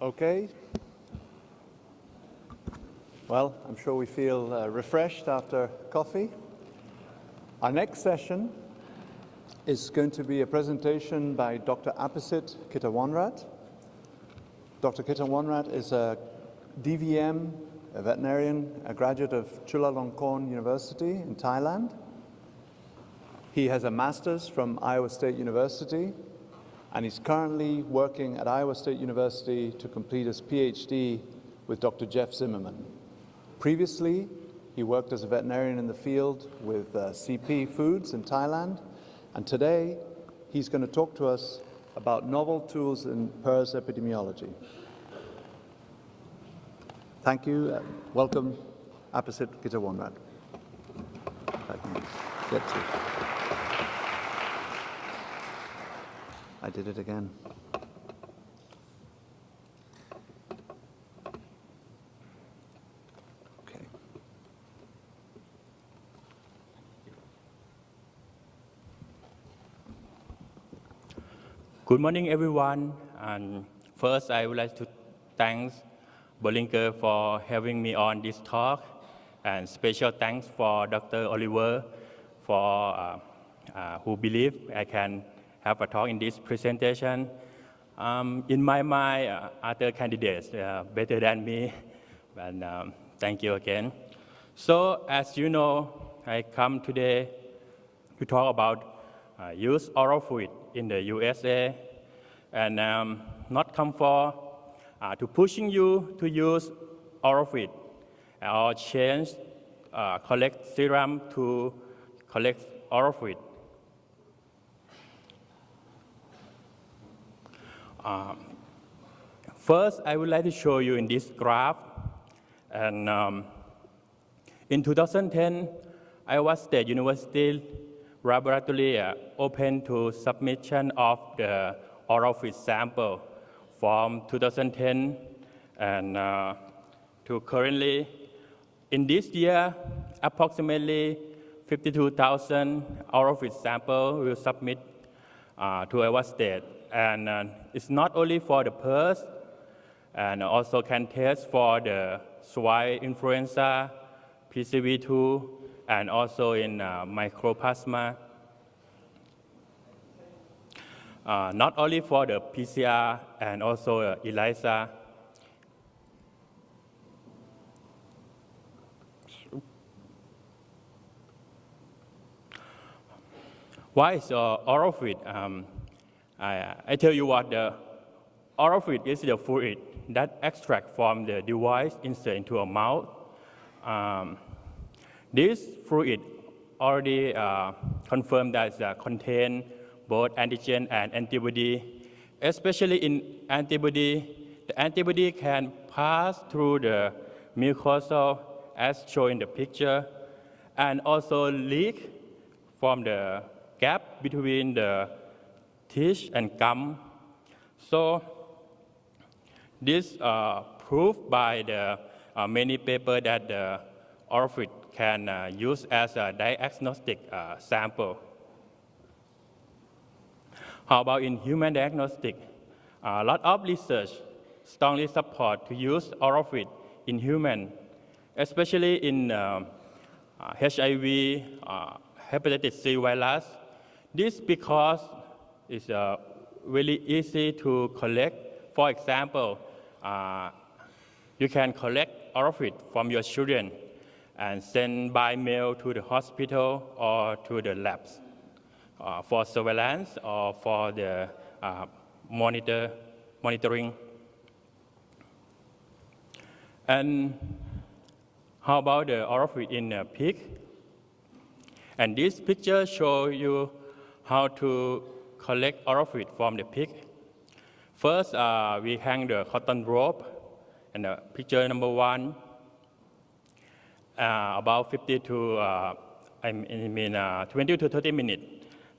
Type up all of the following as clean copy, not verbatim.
Okay. Well, I'm sure we feel refreshed after coffee. Our next session is going to be a presentation by Dr. Apisit Kittawornrat. Dr. Kittawornrat is a DVM, a veterinarian, a graduate of Chulalongkorn University in Thailand. He has a master's from Iowa State University, and he's currently working at Iowa State University to complete his PhD with Dr. Jeff Zimmerman. Previously, he worked as a veterinarian in the field with CP Foods in Thailand, and today he's going to talk to us about novel tools in PRRS epidemiology. Thank you. Welcome, Apisit Kittawornrat. I did it again. Okay. Good morning, everyone. And first, I would like to thank Bollinger for having me on this talk, and special thanks for Dr. Oliver for who believe I can have a talk in this presentation. In my mind, other candidates better than me, and thank you again. So, as you know, I come today to talk about use oral fluid in the USA, and not come for to pushing you to use oral fluid or change collect serum to collect oral fluid. First, I would like to show you in this graph, and in 2010, Iowa State University laboratory opened to submission of the oral fluid sample from 2010 and to currently. In this year, approximately 52,000 oral fluid samples will submit to Iowa State. And it's not only for the PRRS, and also can test for the swine influenza, PCV2, and also in mycoplasma. Not only for the PCR and also ELISA. Why is oral fluid? I tell you what, the oral fluid is the fluid that extract from the device insert into a mouth. This fluid already confirmed that it contains both antigen and antibody. Especially in antibody, the antibody can pass through the mucosa as shown in the picture, and also leak from the gap between the teeth and gum. So this proved by the many papers that the oral fluid can use as a diagnostic sample. How about in human diagnostic? A lot of research strongly support to use oral fluid in human, especially in HIV, hepatitis C virus. This because it's really easy to collect. For example, you can collect oral fluid from your children and send by mail to the hospital or to the labs for surveillance or for the monitoring. And how about the oral fluid in a pig? And this picture shows you how to collect oral fluid from the pig. First, we hang the cotton rope, and picture number one, about 20 to 30 minutes.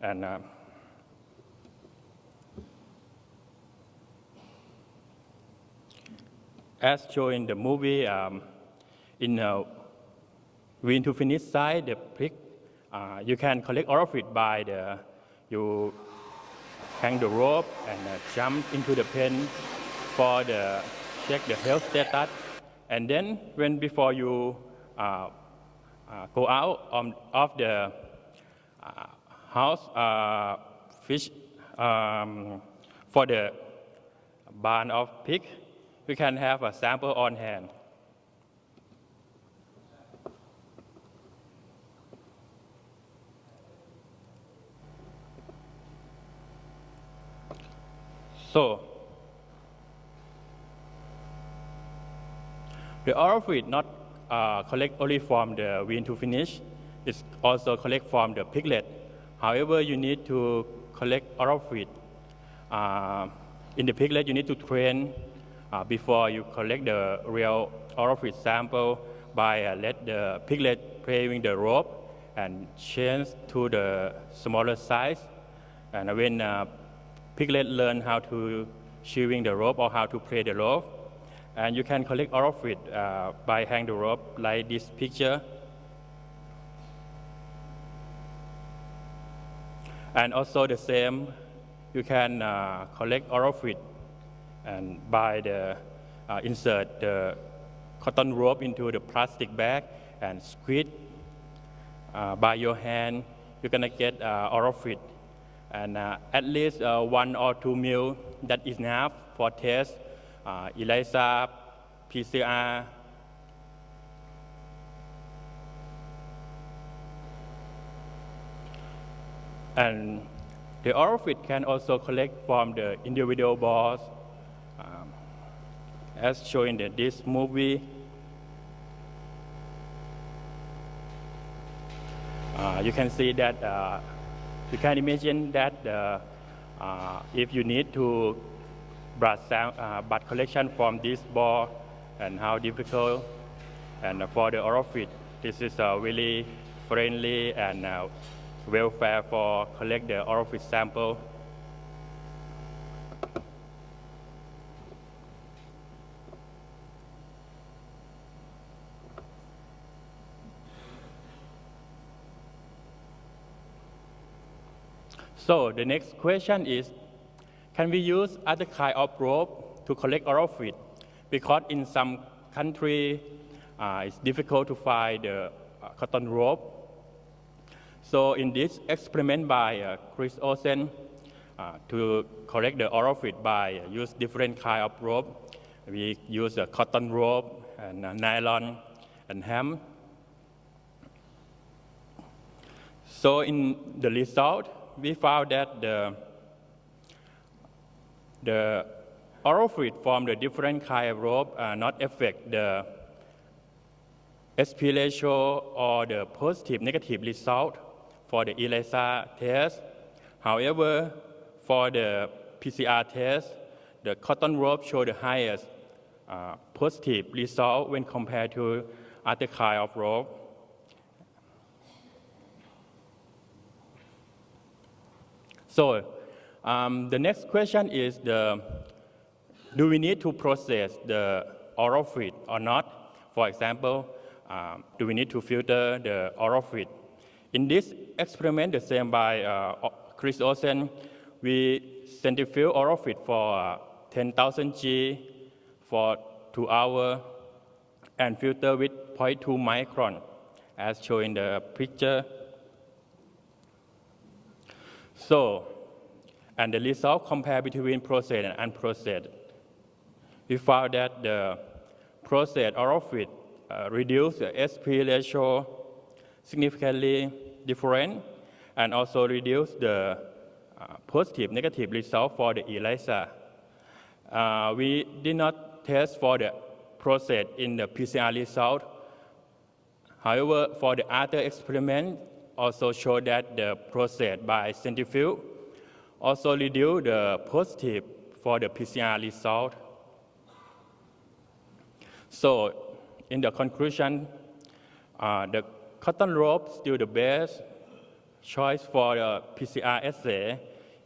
And as shown in the movie, in win to finish side, the pig, you can collect oral fluid by hang the rope and jump into the pen for the check the health status, and then before you go out of the house, fish for the barn of pig, we can have a sample on hand. So, the oral fluid not collect only from the wean to finish, it's also collect from the piglet. However, you need to collect oral fluid. In the piglet, you need to train before you collect the real oral fluid sample by let the piglet play with the rope and change to the smaller size. And when piglet learn how to chewing the rope or how to play the rope, and you can collect oral fluid by hang the rope like this picture. And also the same, you can collect oral fluid and by the insert the cotton rope into the plastic bag and squeeze by your hand. You're gonna get oral fluid, and at least 1 or 2 ml, that is enough for test ELISA, PCR. And the oral fluid can also collect from the individual balls, as shown in this movie. You can see that, you can imagine that if you need to blood collection from this ball and how difficult, and for the oral fluid, this is really friendly and welfare for collect the oral fluid sample. So the next question is, can we use other kind of rope to collect oral fluid? Because in some country, it's difficult to find the cotton rope. So in this experiment by Chris Olsen, to collect the oral fluid by use different kind of rope, we use a cotton rope and nylon and hemp. So in the result, we found that the oral fluid from the different kind of rope not affect the SP ratio or the positive negative result for the ELISA test. However, for the PCR test, the cotton rope showed the highest positive result when compared to other kind of rope. So the next question is, do we need to process the oral fluid or not? For example, do we need to filter the oral fluid? In this experiment, the same by Chris Olsen, we centrifuge oral fluid for 10,000 G for 2 hours and filter with 0.2 micron, as shown in the picture. So, and the result compare between processed and unprocessed. We found that the processed oral fluid reduced the SP ratio significantly different, and also reduced the positive negative result for the ELISA. We did not test for the processed in the PCR result. However, for the other experiment, also showed that the process by centrifuge also reduced the positive for the PCR result. So, in the conclusion, the cotton rope is still the best choice for the PCR assay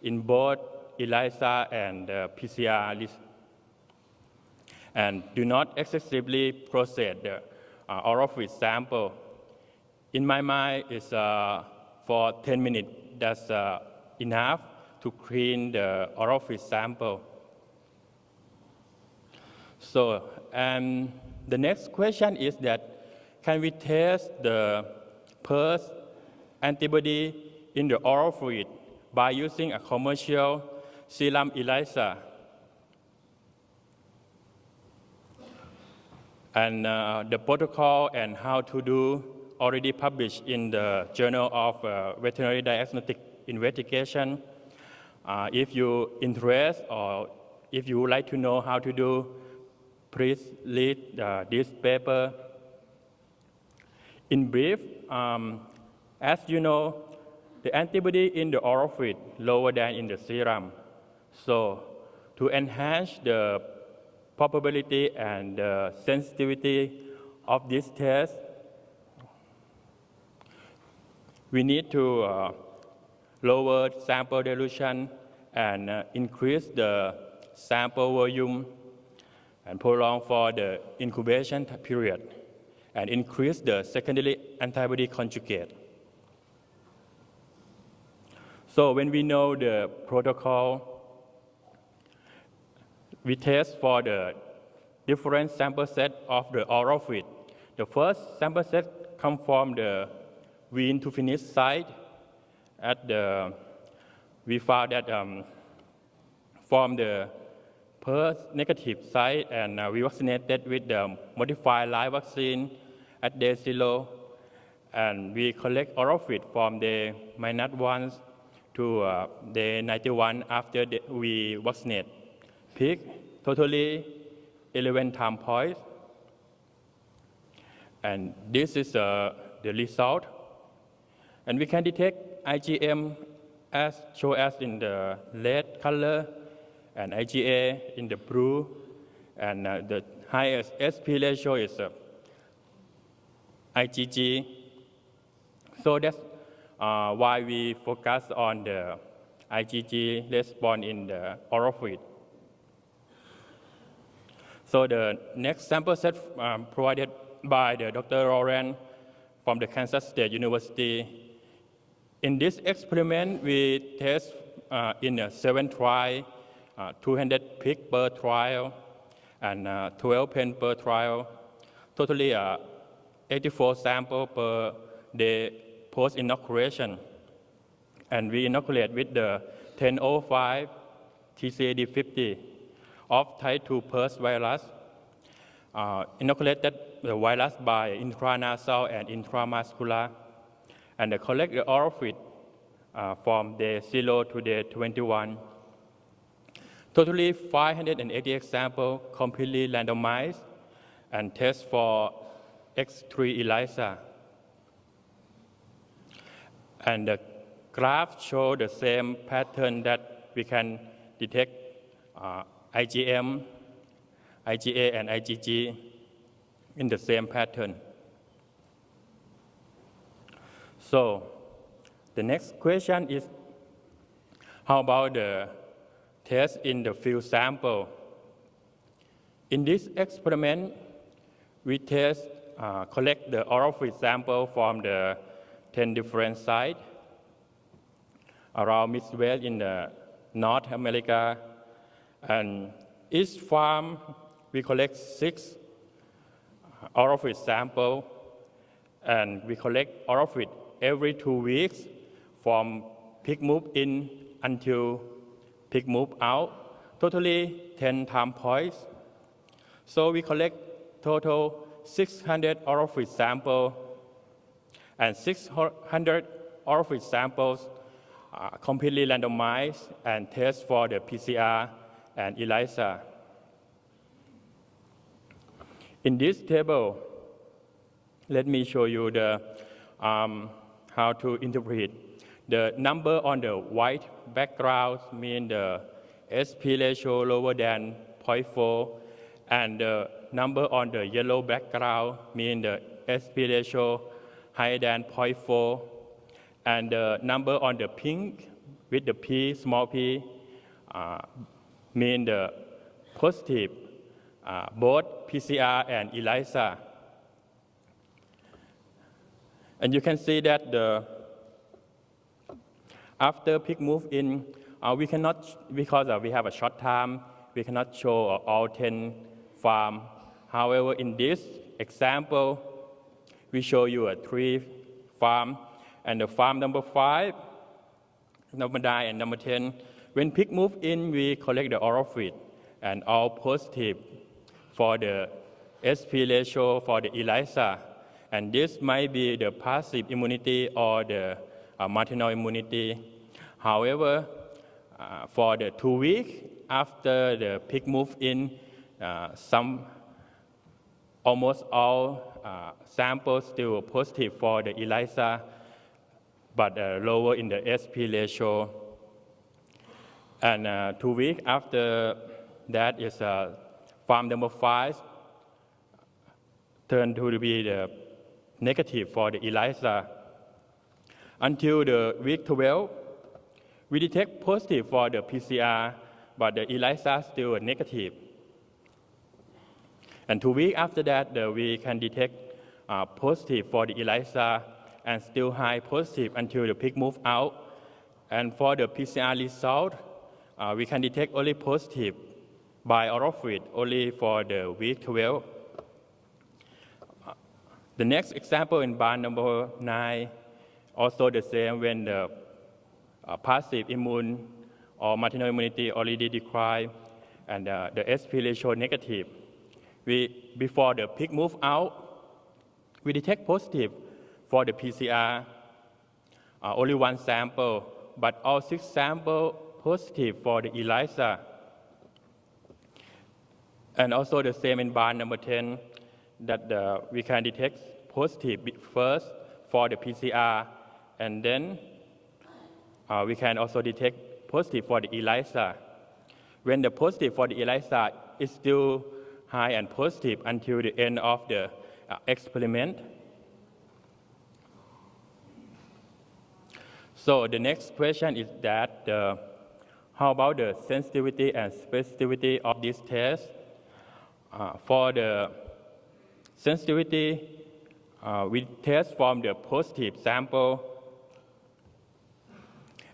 in both ELISA and PCR, and do not excessively process the oral fluid sample. In my mind, it's for 10 minutes, that's enough to clean the oral fluid sample. So, the next question is that, can we test the PRRS antibody in the oral fluid by using a commercial serum ELISA? And the protocol and how to do already published in the Journal of Veterinary Diagnostic Investigation. If you interest or if you would like to know how to do, please read this paper. In brief, as you know, the antibody in the oral fluid lower than in the serum. So to enhance the probability and sensitivity of this test, we need to lower sample dilution and increase the sample volume and prolong for the incubation period and increase the secondary antibody conjugate. So when we know the protocol, we test for the different sample set of the oral fluid. The first sample set comes from the wean to finish site. We found that from the PRRS negative site, and we vaccinated with the modified live vaccine at day 0, and we collect oral fluid from day -1 to day 91 after we vaccinate pig, totally 11 time points. And this is the result. And we can detect IgM as shown as in the red color and IgA in the blue. And the highest SP ratio is IgG. So that's why we focus on the IgG response in the oral fluid. So the next sample set provided by Dr. Lawrence from the Kansas State University. In this experiment, we test in a 7 trial, 200 pig per trial, and 12 pen per trial, totally 84 samples per day post-inoculation. And we inoculate with the 1005 TCAD50 of type 2 PRRS virus, inoculated the virus by intranasal and intramuscular, and collect the oral fluid from day 0 to day 21. Totally 588 samples completely randomized and test for X3 ELISA. And the graph show the same pattern that we can detect IgM, IgA, and IgG in the same pattern. So the next question is, how about the test in the field sample? In this experiment, we collect the oral fluid sample from the 10 different sites around Midwest in the North America. And each farm, we collect 6 oral fluid samples, and we collect oral fluid every 2 weeks from pig move in until pig move out, totally 10 time points. So we collect total 600 oral fluid samples, and 600 oral fluid samples completely randomized and test for the PCR and ELISA. In this table, let me show you the how to interpret. The number on the white background mean the SP ratio lower than 0.4, and the number on the yellow background mean the SP ratio higher than 0.4, and the number on the pink with the p, small p, mean the positive, both PCR and ELISA. And you can see that after pig move in, we cannot, because we have a short time, we cannot show all 10 farm. However, in this example, we show you a 3 farm, and the farm number 5, number 9, and number 10. When pig move in, we collect the oral fluid, and all positive for the SP ratio for the ELISA. And this might be the passive immunity or the maternal immunity. However, for the 2 weeks after the pig move in, almost all samples still positive for the ELISA, but lower in the SP ratio. And 2 weeks after that is farm number 5 turned to be the negative for the ELISA. Until the week 12, we detect positive for the PCR, but the ELISA still negative. And 2 weeks after that, we can detect positive for the ELISA and still high positive until the pig move out. And for the PCR result, we can detect only positive by oral fluid only for the week 12. The next example in bar number 9, also the same when the passive immune or maternal immunity already declined and the SP ratio negative. Before the pig move out, we detect positive for the PCR, only 1 sample, but all 6 samples positive for the ELISA. And also the same in bar number 10, that we can detect positive first for the PCR, and then we can also detect positive for the ELISA. When the positive for the ELISA is still high and positive until the end of the experiment. So the next question is that how about the sensitivity and specificity of this test? For the sensitivity, we test from the positive sample,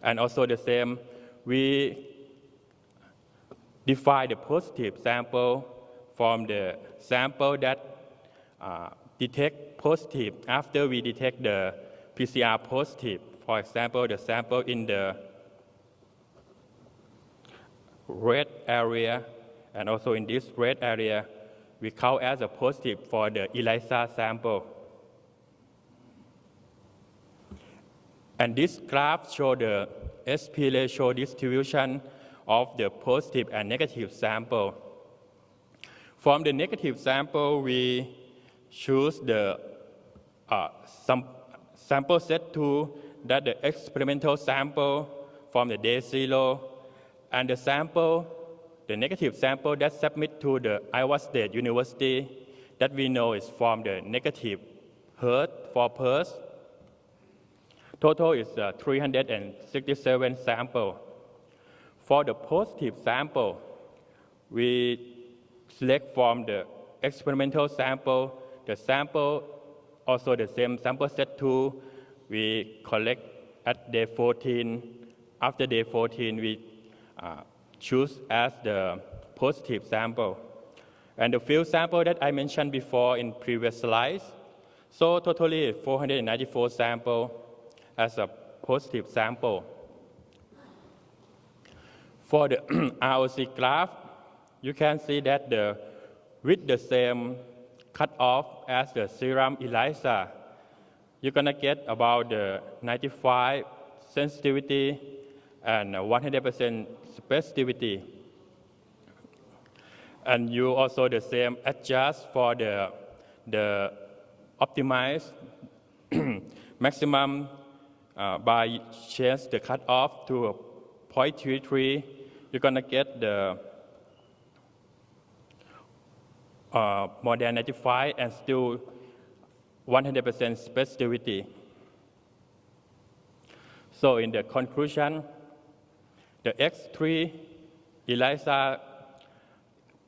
and also the same, we define the positive sample from the sample that detect positive after we detect the PCR positive. For example, the sample in the red area, and also in this red area, we count as a positive for the ELISA sample. And this graph shows the SP ratio distribution of the positive and negative sample. From the negative sample, we choose the sample set 2, that the experimental sample from the day 0, and the negative sample that submit to the Iowa State University that we know is from the negative herd for PRRS. Total is 367 sample. For the positive sample, we select from the experimental sample, the sample, also the same sample set 2, we collect at day 14. After day 14, we choose as the positive sample. And the field sample that I mentioned before in previous slides, so totally 494 sample as a positive sample. For the ROC graph, you can see that with the same cutoff as the serum ELISA, you're gonna get about the 95 sensitivity and 100% specificity. And you also the same adjust for the optimized maximum by change the cutoff to 0.33. You're gonna get the more than 95 and still 100% specificity. So in the conclusion, the X3 ELISA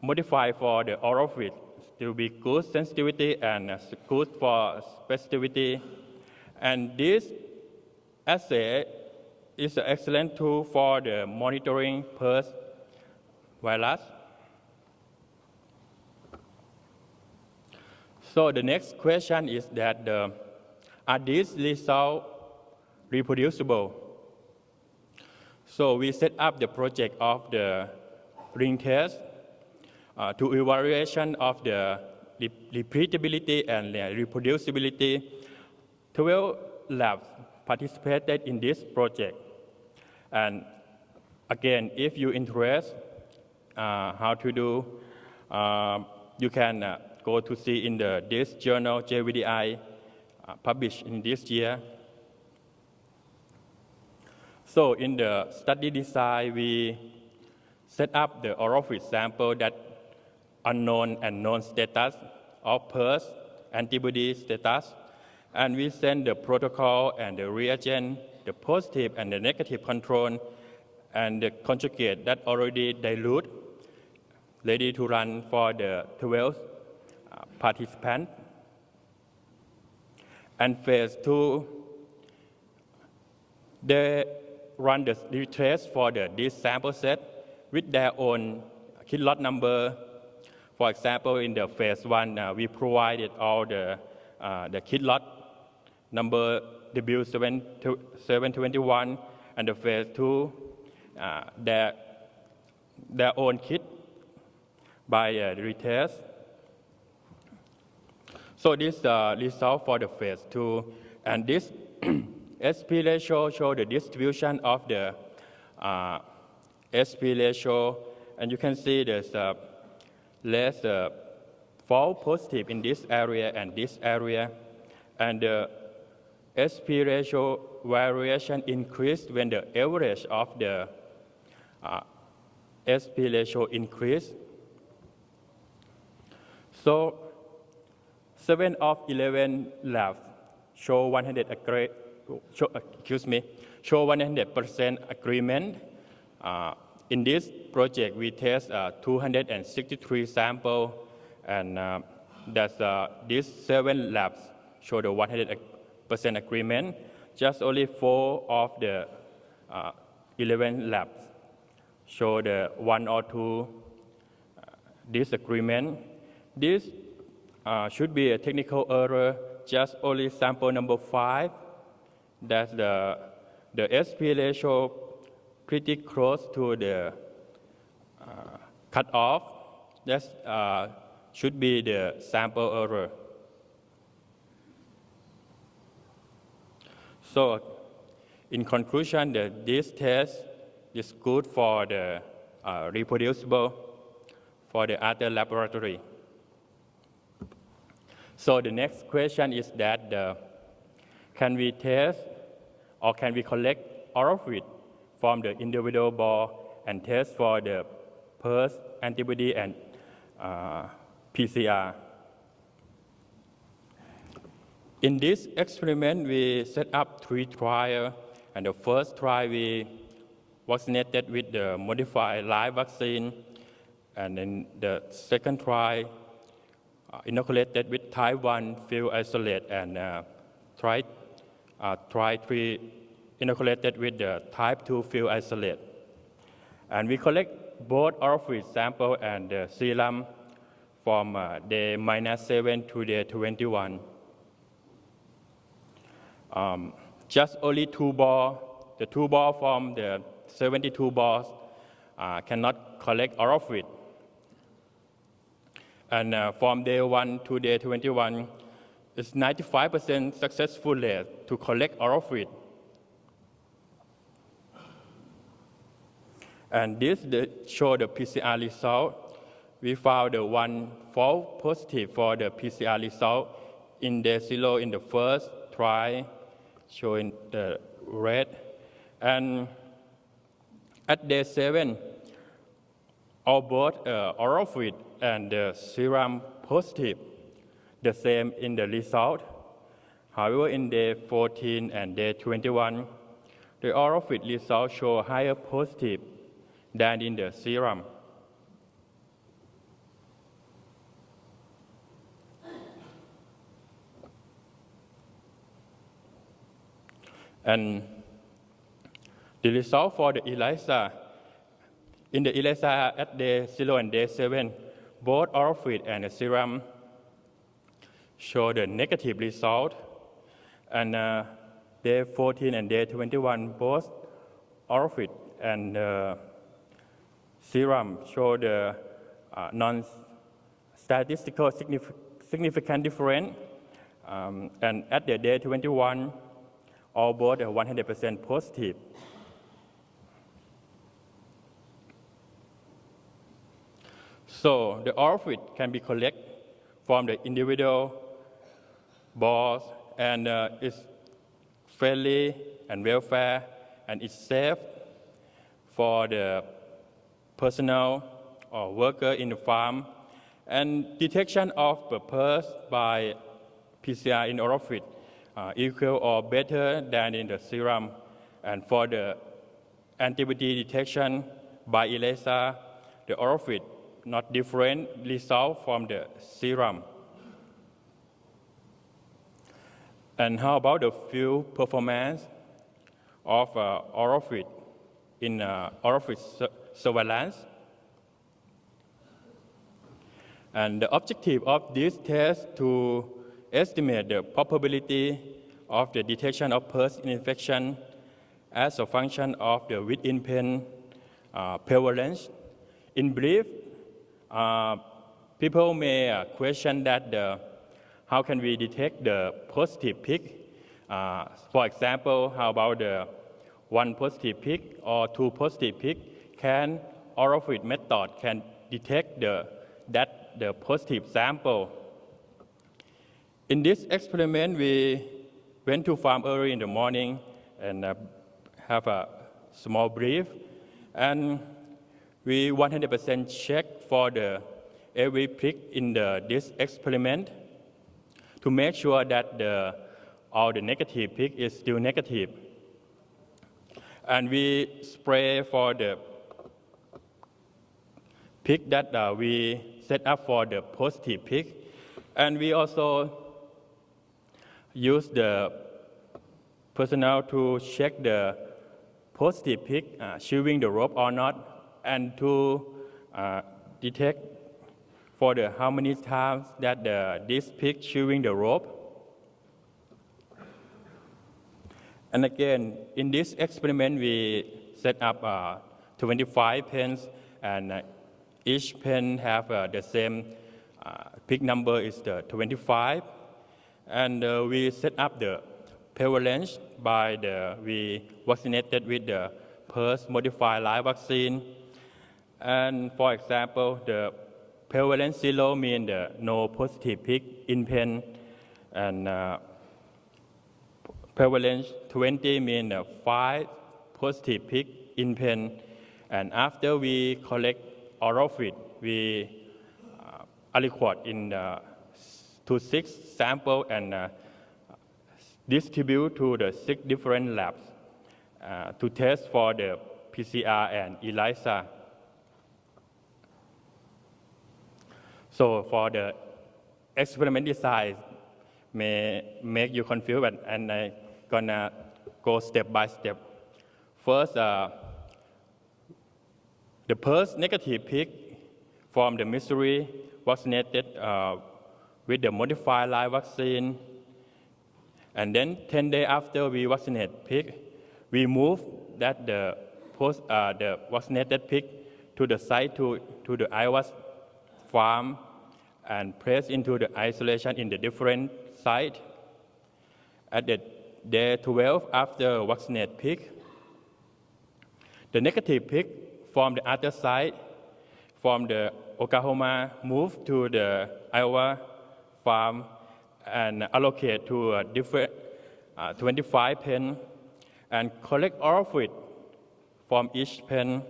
modified for the oral fluid to be good sensitivity and good for specificity. And this assay is an excellent tool for the monitoring PRRS virus. So the next question is that are these results reproducible? So we set up the project of the ring test to evaluation of the repeatability and reproducibility. 12 labs participated in this project. And again, if you're interested how to do, you can go to see in this journal, JVDI, published in this year. So in the study design, we set up the orophyte sample that unknown and known status of PRRS antibody status, and we send the protocol and the reagent, the positive and the negative control, and the conjugate that already dilute, ready to run for the 12 participants. And phase 2, they run the retest for this sample set with their own kit lot number. For example, in the phase 1, we provided all the kit lot number W721, and the phase 2, their own kit by the retest. So this result for the phase 2, and this SP ratio show the distribution of the SP ratio, and you can see there's less false positive in this area and this area, and the SP ratio variation increased when the average of the SP ratio increased. So 7 of 11 labs show 100% agreement. In this project, we test 263 samples, and these 7 labs show the 100% agreement. Just only 4 of the 11 labs show the 1 or 2 disagreement. This should be a technical error. Just only sample number 5, that's the SP ratio pretty close to the cutoff. That should be the sample error. So in conclusion, this test is good for the reproducible for the other laboratory. So the next question is that can we test or can we collect orophyte from the individual ball and test for the PRRS antibody and PCR? In this experiment, we set up 3 trials, and the first trial we vaccinated with the modified live vaccine, and then the second trial inoculated with type 1 field isolate, and trial 3 inoculated with the type 2 field isolate. And we collect both orophyte sample and the serum from day -7 to day 21. Just only 2 balls, the 2 balls from the 72 balls cannot collect orophyte. And from day 1 to day 21, it's 95% successful rate to collect orophyte. And this show the PCR result. We found the 1 false positive for the PCR result in day 0 in the first trial, showing the red. And at day 7, all both orophyte and the serum positive, the same in the result. However, in day 14 and day 21, the orophyte result show higher positive than in the serum. And the result for the ELISA, in the ELISA at day 0 and day 7, both orophyte and the serum show the negative result. And day 14 and day 21, both ORFID and serum show the non-statistical significant difference. And at the day 21, all both are 100% positive. So the ORFID can be collected from the individual balls, and it's friendly and welfare, and it's safe for the personnel or worker in the farm. And detection of the PRRS by PCR in ORFID equal or better than in the serum. And for the antibody detection by ELISA, the ORFID not different result from the serum. And how about the field performance of ORFID in ORFID surveillance? And the objective of this test to estimate the probability of the detection of PRRS infection as a function of the within-pen prevalence. In brief, people may question that how can we detect the positive peak? For example, how about the one positive peak or two positive peak? Can ORFID method can detect the positive sample? In this experiment, we went to farm early in the morning and have a small brief, and we 100% check for every peak in this experiment to make sure that all the negative peak is still negative. And we spray for the peak that we set up for the positive peak. And we also use the personnel to check the positive peak, chewing the rope or not, and to detect for how many times that this pig chewing the rope. And again, in this experiment, we set up 25 pens, and each pen have the same pig number is the 25. And we set up the prevalence by we vaccinated with the PRRS modified live vaccine. And for example, the prevalence 0 means no positive pig in pen, and prevalence 20 means 5 positive pig in pen. And after we collect ORFID, we aliquot to 6 samples and distribute to the 6 different labs to test for the PCR and ELISA. So for the experiment design may make you confused, and I'm gonna go step by step. First, the PRRS negative pig from the Missouri vaccinated with the modified live vaccine. And then 10 days after we vaccinate pig, we move that the vaccinated pig to the site to the Iowa farm and place into the isolation in the different site. At the day 12 after vaccinate pig, the negative pig from the other side, from the Oklahoma, moved to the Iowa farm and allocate to a different 25 pen and collect ORFID from each pen.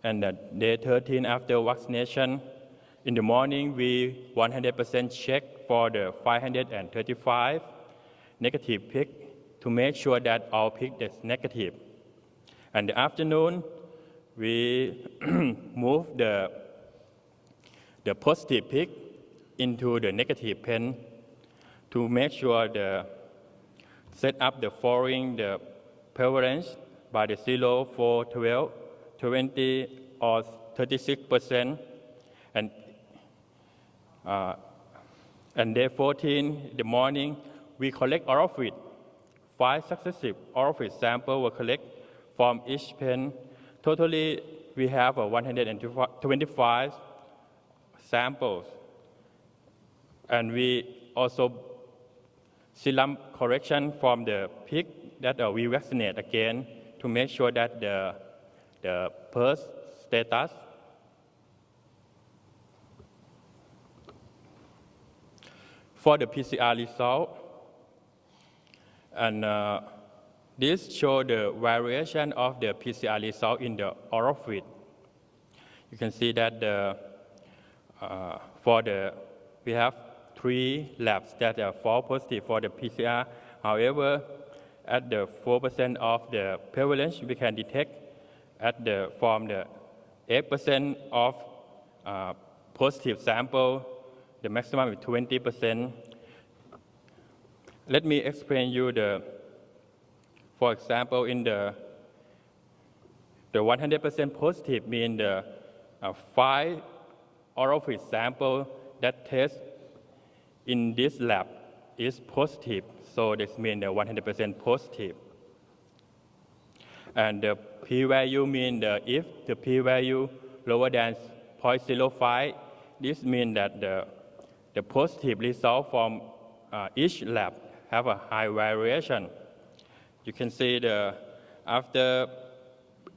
And day 13 after vaccination, in the morning we 100% check for the 535 negative pig to make sure that all pig is negative. And the afternoon, we move the positive pig into the negative pen to make sure set up the following the prevalence by the 0, 4, 12, 20, or 36%. And And day 14, in the morning, we collect oral fluid. 5 successive oral fluid samples were collected from each pen. Totally, we have 125 samples. And we also serum correction from the pig that we vaccinate again to make sure that the PRRS status. For the PCR result, and this shows the variation of the PCR result in the oral fluid. You can see that we have 3 labs that are false positive for the PCR. However, at the 4% of the prevalence, we can detect from the 8% of positive sample, the maximum is 20%. Let me explain you for example, in the 100% positive mean the 5 oral fluid sample that test in this lab is positive. So this means the 100% positive. And the p-value means if the p-value lower than 0.05, this means that the positive result from each lab have a high variation. You can see after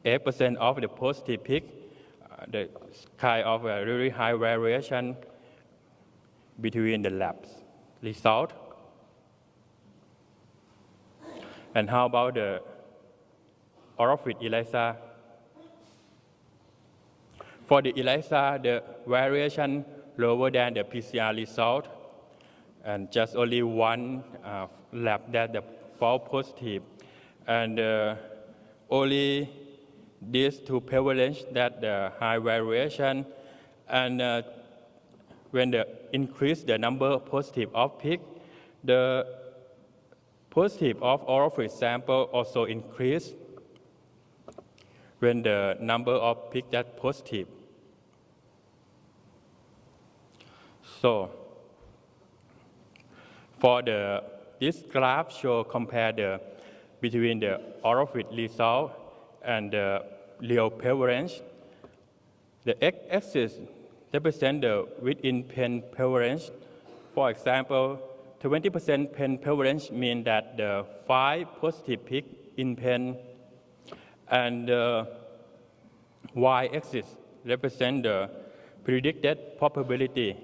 8% of the positive peak, the kind of a really high variation between the labs result. And how about the oral fluid ELISA? For the ELISA, the variation lower than the PCR result, and just only one lab that the false positive, and only these 2 prevalence that the high variation, and when the increase the number of positive of peak, the positive of oral fluid sample also increase when the number of peak that positive. So for this graph compare between the oral fluid result and the real prevalence. The x-axis represents the within pen prevalence. For example, 20% pen prevalence means that the 5 positive peak in pen, and the y-axis represents the predicted probability.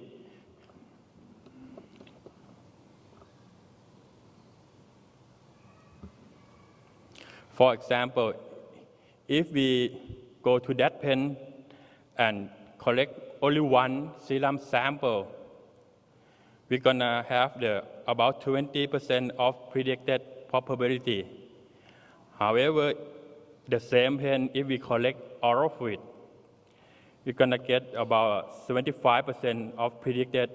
For example, if we go to that pen and collect only one serum sample, we're gonna have about 20% of predicted probability. However, the same pen, if we collect oral fluid, we're gonna get about 75% of predicted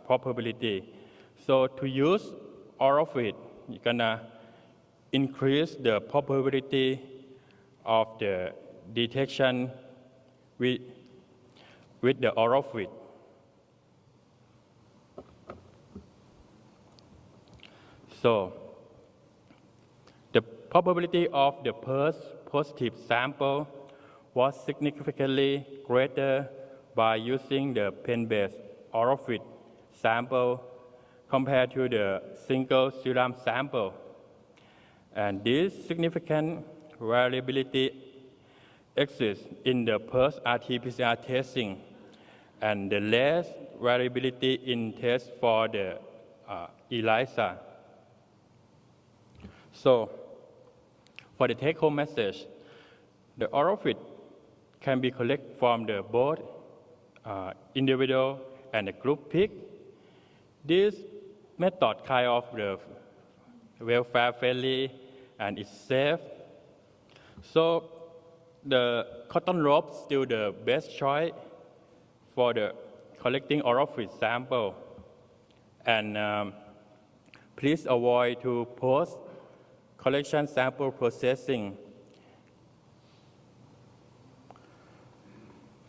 probability. So to use oral fluid, you're gonna increase the probability of the detection with the oral fluid. So the probability of the PRRS positive sample was significantly greater by using the pen-based oral fluid sample compared to the single serum sample. And this significant variability exists in the PRRS RT-PCR testing, and the less variability in tests for the ELISA. So for the take-home message, the oral fluid can be collected from both individual and the group peak. This method kind of the welfare friendly and it's safe. So the cotton rope is still the best choice for the collecting oral fluid sample. And please avoid to post collection sample processing.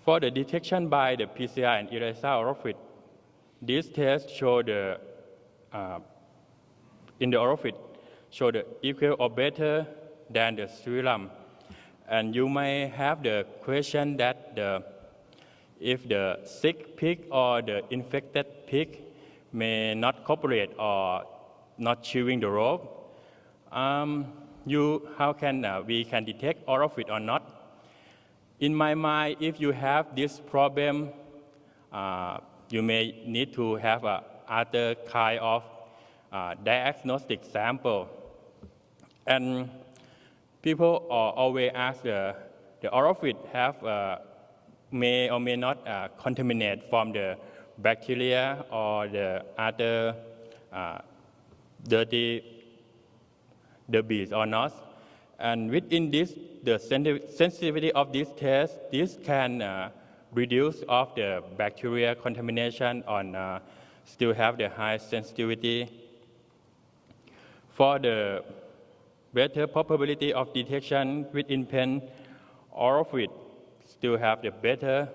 For the detection by the PCR and ELISA oral fluid, these tests show the in the orophyt show the equal or better than the serum. And you may have the question that if the sick pig or the infected pig may not cooperate or not chewing the rope, how can we can detect orophyt or not? In my mind, if you have this problem, you may need to have other kind of diagnostic sample. And people always ask the orophyt may or may not contaminate from the bacteria or the other dirty bees or not. And within this, the sensitivity of this test, this can reduce of the bacteria contamination and still have the high sensitivity. For the better probability of detection within pen, orophyt still have the better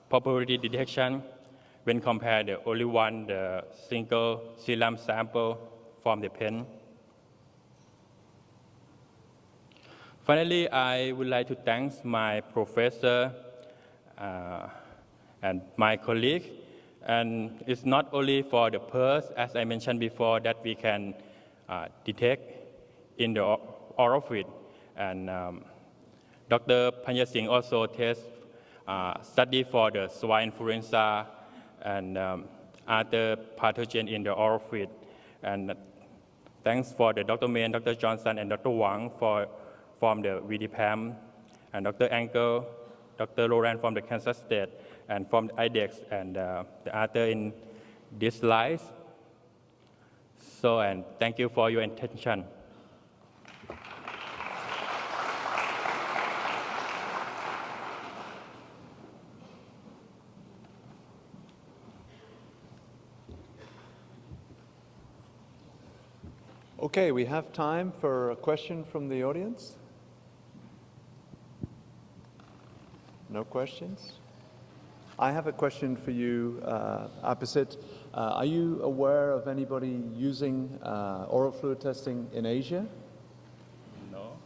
probability detection when compared the only the single serum sample from the pen. Finally, I would like to thank my professor and my colleague. And it's not only for the PRRS, as I mentioned before, that we can detect in the orophyt. And Dr. Panya Singh also study for the swine influenza and other pathogen in the orophyt. And thanks for the Dr. Main, Dr. Johnson, and Dr. Wang from the VDPAM, and Dr. Angle, Dr. Loran from the Kansas State, and from the IDEX, and the other in this slide. So, and thank you for your attention. Okay, we have time for a question from the audience. No questions? I have a question for you, Apisit. Are you aware of anybody using oral fluid testing in Asia? No.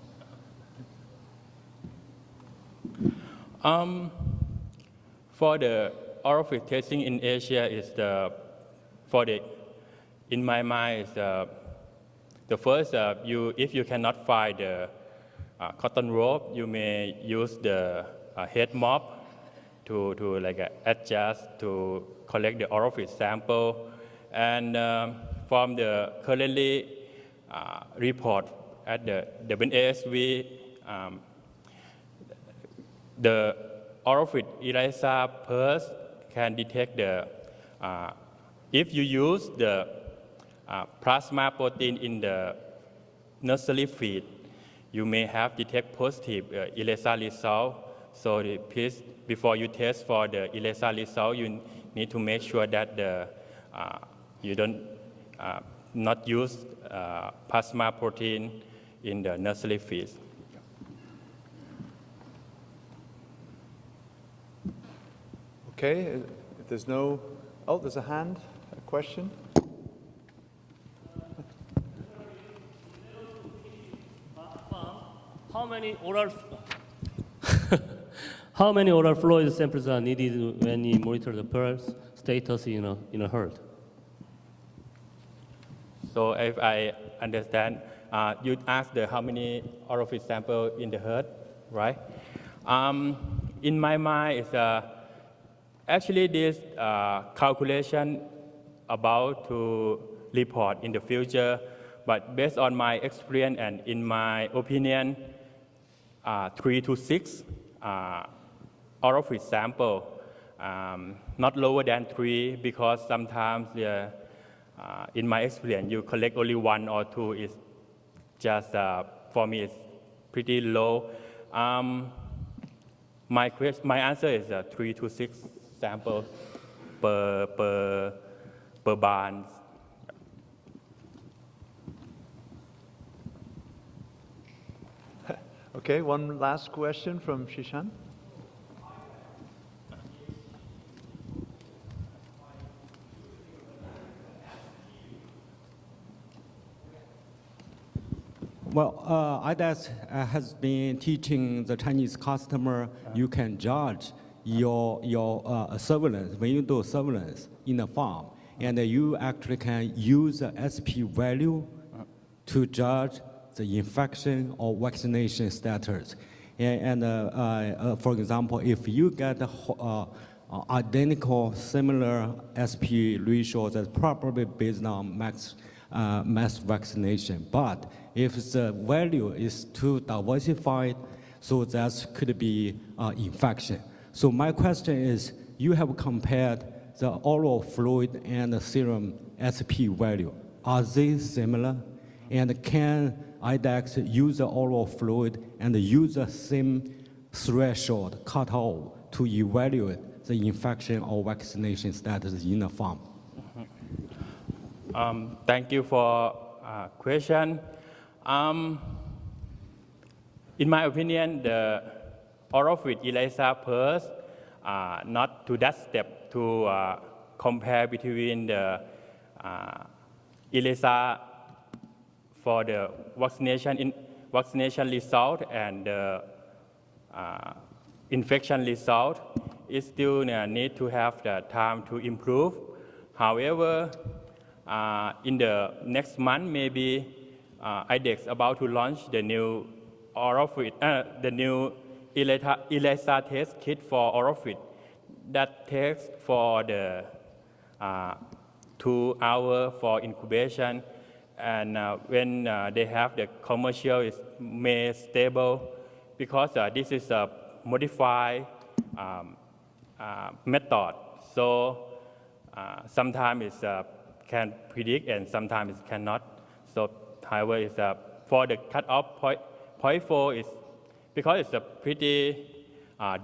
For the oral fluid testing in Asia, in my mind, is the first, if you cannot find the cotton rope, you may use the head mop to adjust to collect the orophyt sample. And from the currently report at the WASV, the orophyt ELISA PRRS can detect if you use the plasma protein in the nursery feed, you may have detect positive ELISA result. So please, before you test for the ELISA result, you need to make sure that you don't not use plasma protein in the nursery feed. Okay, if there's no, oh, there's a hand, a question. How many oral fluid samples are needed when you monitor the PRRS status in a herd? So if I understand, you asked how many oral fluid sample in the herd, right? In my mind, it's actually this calculation about to report in the future, but based on my experience and in my opinion, 3 to 6 oral fluid sample, not lower than 3, because sometimes in my experience, you collect only 1 or 2 is just, for me, it's pretty low. My answer is 3 to 6 samples per barn. Okay, one last question from Shishan. Well, IDEX has been teaching the Chinese customer you can judge your surveillance, when you do surveillance in the farm, and you actually can use the SP value to judge the infection or vaccination status. And for example, if you get identical, similar SP ratio, that's probably based on mass vaccination. But if the value is too diversified, so that could be infection. So my question is, you have compared the oral fluid and the serum SP value. Are they similar? And can IDEX use the oral fluid and use the same threshold cutoff to evaluate the infection or vaccination status in the farm? Thank you for question. In my opinion, the oral fluid ELISA PRRS not to that step to compare between the ELISA for the vaccination result and the infection result. It still need to have the time to improve. However, in the next month, maybe IDEX about to launch the new oral fluid, the new ELISA test kit for oral fluid that takes for the 2 hours for incubation, and when they have the commercial, it's made stable, because this is a modified method. So sometimes it can predict and sometimes it cannot. So however, it's for the cutoff point 0.4 is because it's a pretty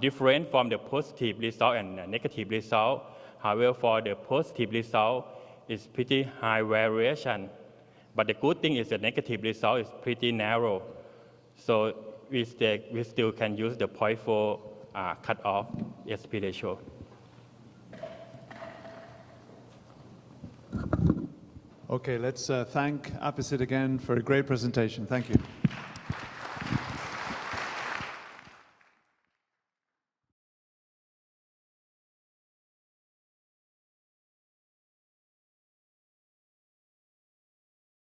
different from the positive result and negative result. However, for the positive result, it's pretty high variation. But the good thing is the negative result is pretty narrow. So we still can use the 0.4 cutoff SP ratio. Okay, let's thank Apisit again for a great presentation. Thank you.